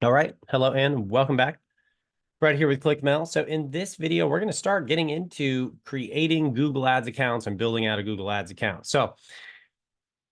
All right. Hello and welcome back. Right here with Clickmill. So in this video, we're going to start getting into creating Google Ads accounts and building out a Google Ads account. So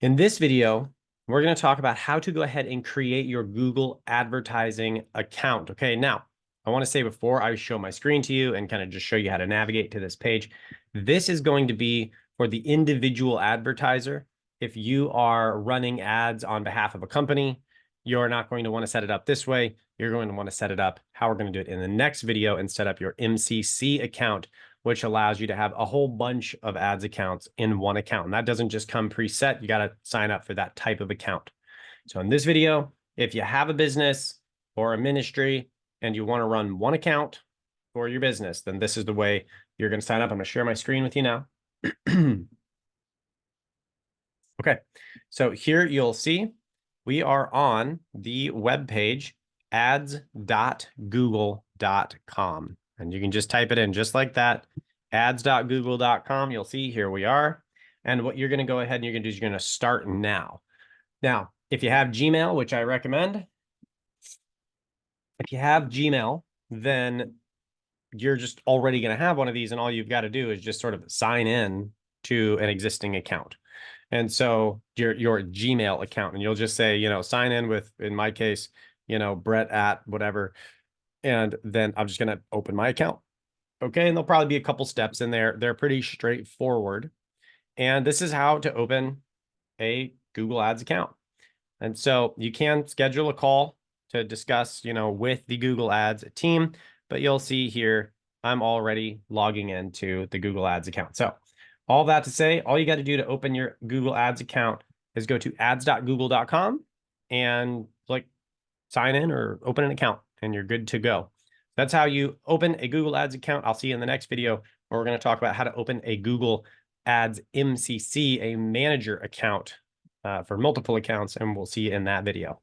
in this video, we're going to talk about how to go ahead and create your Google advertising account. Okay. Now, I want to say before I show my screen to you and kind of just show you how to navigate to this page, this is going to be for the individual advertiser. If you are running ads on behalf of a company, you're not going to want to set it up this way. You're going to want to set it up how we're going to do it in the next video and set up your MCC account, which allows you to have a whole bunch of ads accounts in one account. And that doesn't just come preset. You got to sign up for that type of account. So in this video, if you have a business or a ministry and you want to run one account for your business, then this is the way you're going to sign up. I'm going to share my screen with you now. Okay, so here you'll see we are on the web page ads.google.com. And you can just type it in just like that, ads.google.com. You'll see here we are. And what you're going to go ahead and you're going to do is you're going to start now. Now, if you have Gmail, which I recommend, if you have Gmail, then you're just already going to have one of these. And all you've got to do is just sort of sign in to an existing account. And so your Gmail account, and you'll just say, sign in with, in my case, Brett at whatever. And then I'm just going to open my account. Okay. And there'll probably be a couple steps in there. They're pretty straightforward. And this is how to open a Google Ads account. And so you can schedule a call to discuss, with the Google Ads team, but you'll see here, I'm already logging into the Google Ads account. So all that to say, all you got to do to open your Google Ads account is go to ads.google.com and sign in or open an account, and you're good to go. That's how you open a Google Ads account. I'll see you in the next video where we're going to talk about how to open a Google Ads MCC, a manager account for multiple accounts, and we'll see you in that video.